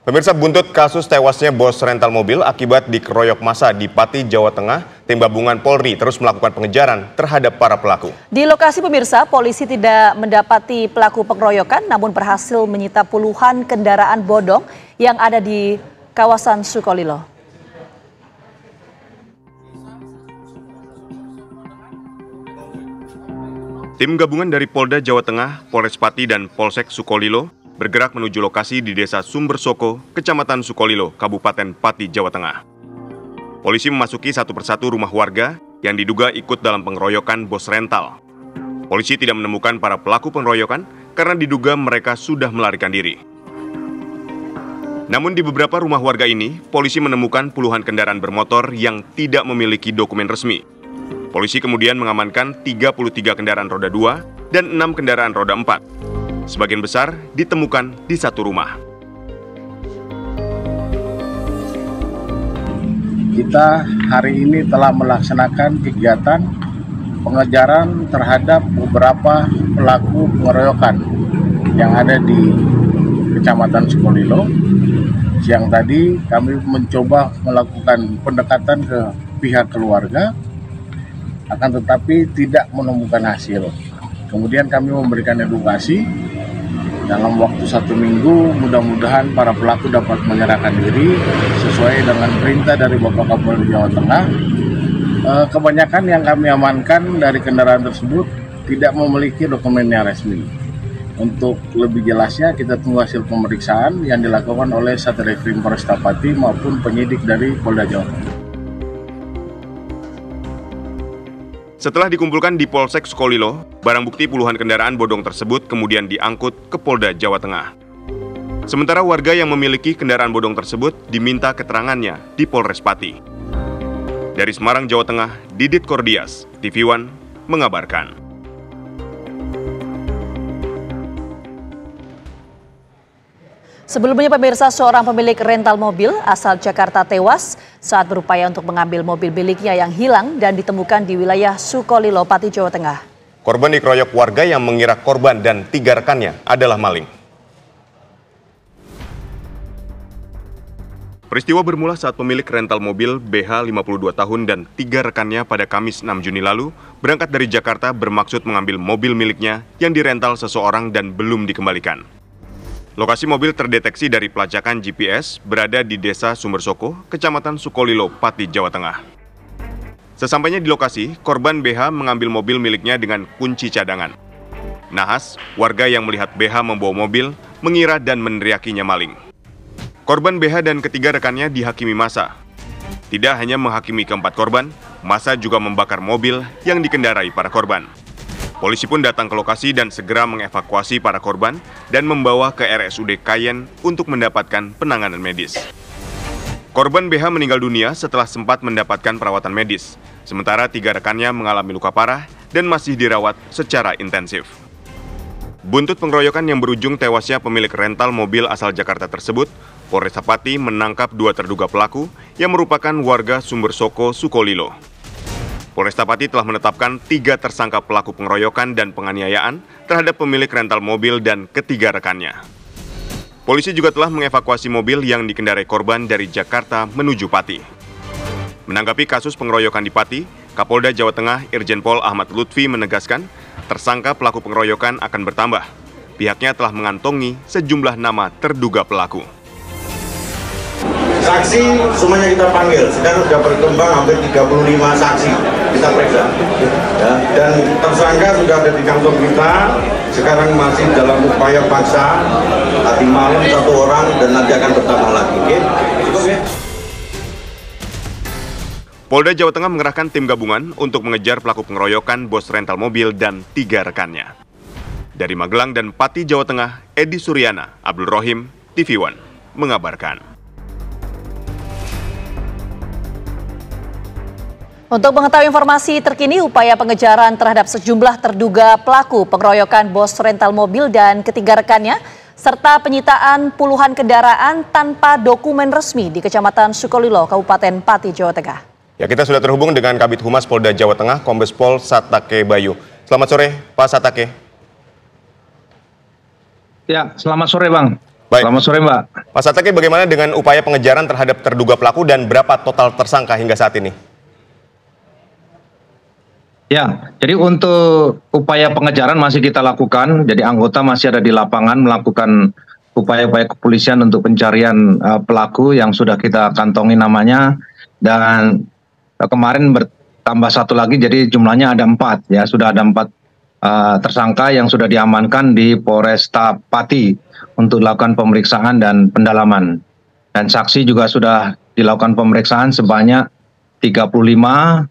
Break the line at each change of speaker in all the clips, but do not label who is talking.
Pemirsa, buntut kasus tewasnya bos rental mobil akibat dikeroyok massa di Pati, Jawa Tengah, tim gabungan Polri terus melakukan pengejaran terhadap para pelaku. Di lokasi pemirsa, polisi tidak mendapati pelaku pengeroyokan namun berhasil menyita puluhan kendaraan bodong yang ada di kawasan Sukolilo. Tim gabungan dari Polda Jawa Tengah, Polres Pati, dan Polsek Sukolilo bergerak menuju lokasi di Desa Sumbersoko, Kecamatan Sukolilo, Kabupaten Pati, Jawa Tengah. Polisi memasuki satu persatu rumah warga yang diduga ikut dalam pengeroyokan bos rental. Polisi tidak menemukan para pelaku pengeroyokan karena diduga mereka sudah melarikan diri. Namun di beberapa rumah warga ini, polisi menemukan puluhan kendaraan bermotor yang tidak memiliki dokumen resmi. Polisi kemudian mengamankan 33 kendaraan roda 2 dan 6 kendaraan roda 4. Sebagian besar ditemukan di satu rumah.
Kita hari ini telah melaksanakan kegiatan pengejaran terhadap beberapa pelaku pengeroyokan yang ada di Kecamatan Sukolilo. Siang tadi kami mencoba melakukan pendekatan ke pihak keluarga, akan tetapi tidak menemukan hasil. Kemudian kami memberikan edukasi. Dalam waktu 1 minggu, mudah-mudahan para pelaku dapat menyerahkan diri sesuai dengan perintah dari Bapak Kapolri Jawa Tengah. Kebanyakan yang kami amankan dari kendaraan tersebut tidak memiliki dokumen yang resmi. Untuk lebih jelasnya, kita tunggu hasil pemeriksaan yang dilakukan oleh Satreskrim Polresta Pati maupun penyidik dari Polda Jawa Tengah.
Setelah dikumpulkan di Polsek Sukolilo, barang bukti puluhan kendaraan bodong tersebut kemudian diangkut ke Polda Jawa Tengah. Sementara warga yang memiliki kendaraan bodong tersebut diminta keterangannya di Polres Pati. Dari Semarang, Jawa Tengah, Didit Kordias, TV One, mengabarkan. Sebelumnya pemirsa, seorang pemilik rental mobil asal Jakarta tewas saat berupaya untuk mengambil mobil miliknya yang hilang dan ditemukan di wilayah Sukolilo, Pati, Jawa Tengah. Korban dikeroyok warga yang mengira korban dan 3 rekannya adalah maling. Peristiwa bermula saat pemilik rental mobil BH 52 tahun dan 3 rekannya pada Kamis 6 Juni lalu berangkat dari Jakarta bermaksud mengambil mobil miliknya yang dirental seseorang dan belum dikembalikan. Lokasi mobil terdeteksi dari pelacakan GPS berada di Desa Sumbersoko, Kecamatan Sukolilo, Pati, Jawa Tengah. Sesampainya di lokasi, korban BH mengambil mobil miliknya dengan kunci cadangan. Nahas, warga yang melihat BH membawa mobil, mengira dan meneriakinya maling. Korban BH dan ketiga rekannya dihakimi massa. Tidak hanya menghakimi keempat korban, massa juga membakar mobil yang dikendarai para korban. Polisi pun datang ke lokasi dan segera mengevakuasi para korban dan membawa ke RSUD Kayen untuk mendapatkan penanganan medis. Korban BH meninggal dunia setelah sempat mendapatkan perawatan medis, sementara 3 rekannya mengalami luka parah dan masih dirawat secara intensif. Buntut pengeroyokan yang berujung tewasnya pemilik rental mobil asal Jakarta tersebut, Polresta Pati menangkap 2 terduga pelaku yang merupakan warga Sumbersoko, Sukolilo. Polresta Pati telah menetapkan 3 tersangka pelaku pengeroyokan dan penganiayaan terhadap pemilik rental mobil dan ketiga rekannya. Polisi juga telah mengevakuasi mobil yang dikendarai korban dari Jakarta menuju Pati. Menanggapi kasus pengeroyokan di Pati, Kapolda Jawa Tengah Irjen Pol Ahmad Lutfi menegaskan tersangka pelaku pengeroyokan akan bertambah. Pihaknya telah mengantongi sejumlah nama terduga pelaku.
Saksi semuanya kita panggil, sekarang sudah berkembang hampir 35 saksi kita periksa. Ya, dan tersangka sudah ada di kantor kita, sekarang masih dalam upaya paksa, tadi malam 1 orang dan nanti akan bertambah lagi. Cukup ya?
Polda Jawa Tengah mengerahkan tim gabungan untuk mengejar pelaku pengeroyokan bos rental mobil dan 3 rekannya. Dari Magelang dan Pati, Jawa Tengah, Edi Suryana, Abdul Rohim, TV One, mengabarkan. Untuk mengetahui informasi terkini upaya pengejaran terhadap sejumlah terduga pelaku pengeroyokan bos rental mobil dan ketiga rekannya, serta penyitaan puluhan kendaraan tanpa dokumen resmi di Kecamatan Sukolilo, Kabupaten Pati, Jawa Tengah. Ya, kita sudah terhubung dengan Kabid Humas Polda Jawa Tengah, Kombes Pol Satake Bayu. Selamat sore, Pak Satake.
Ya, selamat sore Bang.
Baik.
Selamat sore Mbak.
Pak Satake, bagaimana dengan upaya pengejaran terhadap terduga pelaku dan berapa total tersangka hingga saat ini?
Ya, jadi untuk upaya pengejaran masih kita lakukan. Jadi anggota masih ada di lapangan melakukan upaya-upaya kepolisian untuk pencarian pelaku yang sudah kita kantongi namanya. Dan kemarin bertambah satu lagi, jadi jumlahnya ada 4 ya, sudah ada 4 tersangka yang sudah diamankan di Polresta Pati untuk dilakukan pemeriksaan dan pendalaman. Dan saksi juga sudah dilakukan pemeriksaan sebanyak 35.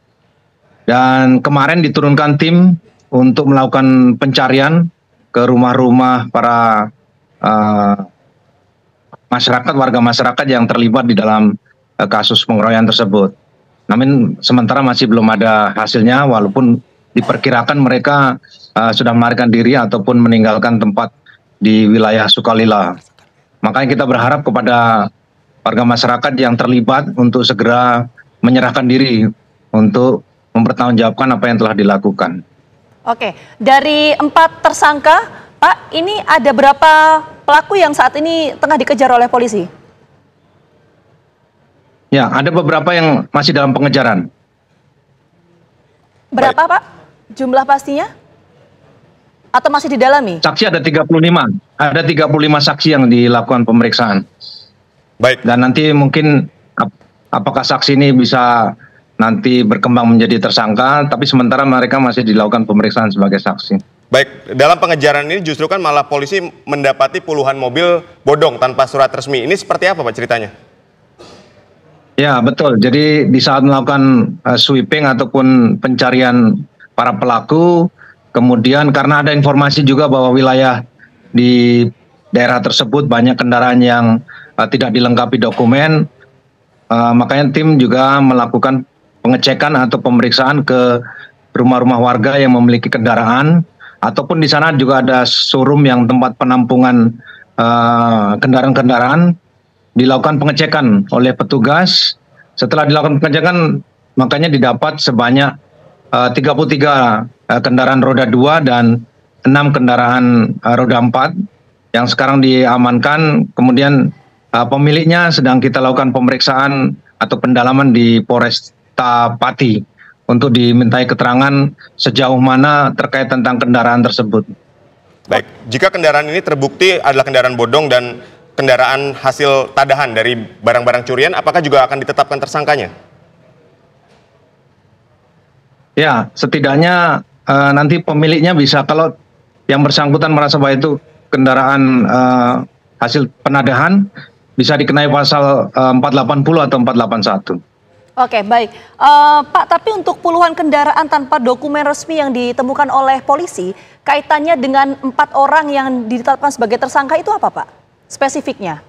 Dan kemarin diturunkan tim untuk melakukan pencarian ke rumah-rumah para masyarakat, warga masyarakat yang terlibat di dalam kasus pengeroyokan tersebut. Namun sementara masih belum ada hasilnya, walaupun diperkirakan mereka sudah melarikan diri ataupun meninggalkan tempat di wilayah Sukalila. Makanya kita berharap kepada warga masyarakat yang terlibat untuk segera menyerahkan diri untuk mempertanggungjawabkan apa yang telah dilakukan.
Oke, dari 4 tersangka, Pak, ini ada berapa pelaku yang saat ini tengah dikejar oleh polisi?
Ya, ada beberapa yang masih dalam pengejaran.
Berapa, Pak? Jumlah pastinya? Atau masih didalami?
Saksi ada 35. Ada 35 saksi yang dilakukan pemeriksaan.
Baik.
Dan nanti mungkin apakah saksi ini bisa nanti berkembang menjadi tersangka, tapi sementara mereka masih dilakukan pemeriksaan sebagai saksi.
Baik, dalam pengejaran ini justru kan malah polisi mendapati puluhan mobil bodong tanpa surat resmi. Ini seperti apa Pak ceritanya?
Ya, betul. Jadi di saat melakukan sweeping ataupun pencarian para pelaku, kemudian karena ada informasi juga bahwa wilayah di daerah tersebut banyak kendaraan yang tidak dilengkapi dokumen, makanya tim juga melakukan pengecekan atau pemeriksaan ke rumah-rumah warga yang memiliki kendaraan, ataupun di sana juga ada showroom yang tempat penampungan kendaraan-kendaraan, dilakukan pengecekan oleh petugas. Setelah dilakukan pengecekan, makanya didapat sebanyak 33 kendaraan roda 2 dan 6 kendaraan roda 4 yang sekarang diamankan. Kemudian pemiliknya sedang kita lakukan pemeriksaan atau pendalaman di Polresta Pati untuk dimintai keterangan sejauh mana terkait tentang kendaraan tersebut.
Baik, jika kendaraan ini terbukti adalah kendaraan bodong dan kendaraan hasil tadahan dari barang-barang curian, apakah juga akan ditetapkan tersangkanya?
Ya, setidaknya nanti pemiliknya bisa, kalau yang bersangkutan merasa bahwa itu kendaraan hasil penadahan, bisa dikenai pasal 480 atau 481.
Oke, baik. Pak, tapi untuk puluhan kendaraan tanpa dokumen resmi yang ditemukan oleh polisi, kaitannya dengan 4 orang yang ditetapkan sebagai tersangka itu apa, Pak? Spesifiknya?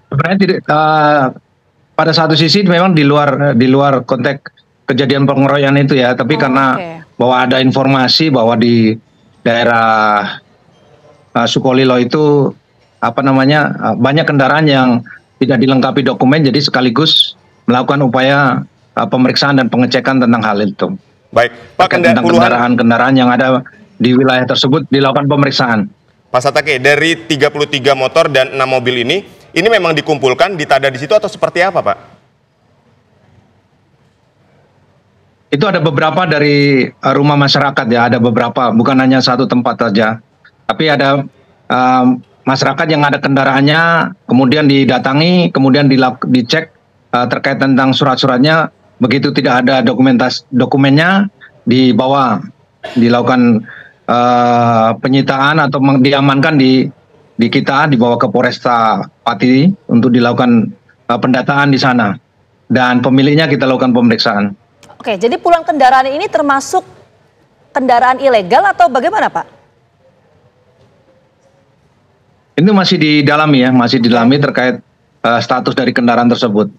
Sebenarnya tidak, pada satu sisi memang di luar konteks kejadian pengeroyokan itu ya, tapi karena bahwa ada informasi bahwa di daerah Sukolilo itu banyak kendaraan yang tidak dilengkapi dokumen, jadi sekaligus melakukan upaya pemeriksaan dan pengecekan tentang hal itu.
Baik, Pak,
tentang kendaraan-kendaraan yang ada di wilayah tersebut dilakukan pemeriksaan.
Pak Satake, dari 33 motor dan 6 mobil ini memang dikumpulkan, ditada di situ atau seperti apa, Pak?
Itu ada beberapa dari rumah masyarakat ya, ada beberapa, bukan hanya satu tempat saja. Tapi ada masyarakat yang ada kendaraannya, kemudian didatangi, kemudian dicek terkait tentang surat-suratnya, begitu tidak ada dokumennya, dibawa, dilakukan penyitaan atau diamankan di kita, dibawa ke Polresta Pati untuk dilakukan pendataan di sana. Dan pemiliknya kita lakukan pemeriksaan.
Oke, jadi puluhan kendaraan ini termasuk kendaraan ilegal atau bagaimana, Pak?
Ini masih didalami ya, masih didalami terkait status dari kendaraan tersebut.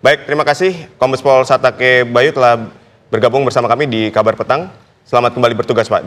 Baik, terima kasih Kombes Pol Satake Bayu telah bergabung bersama kami di Kabar Petang. Selamat kembali bertugas, Pak.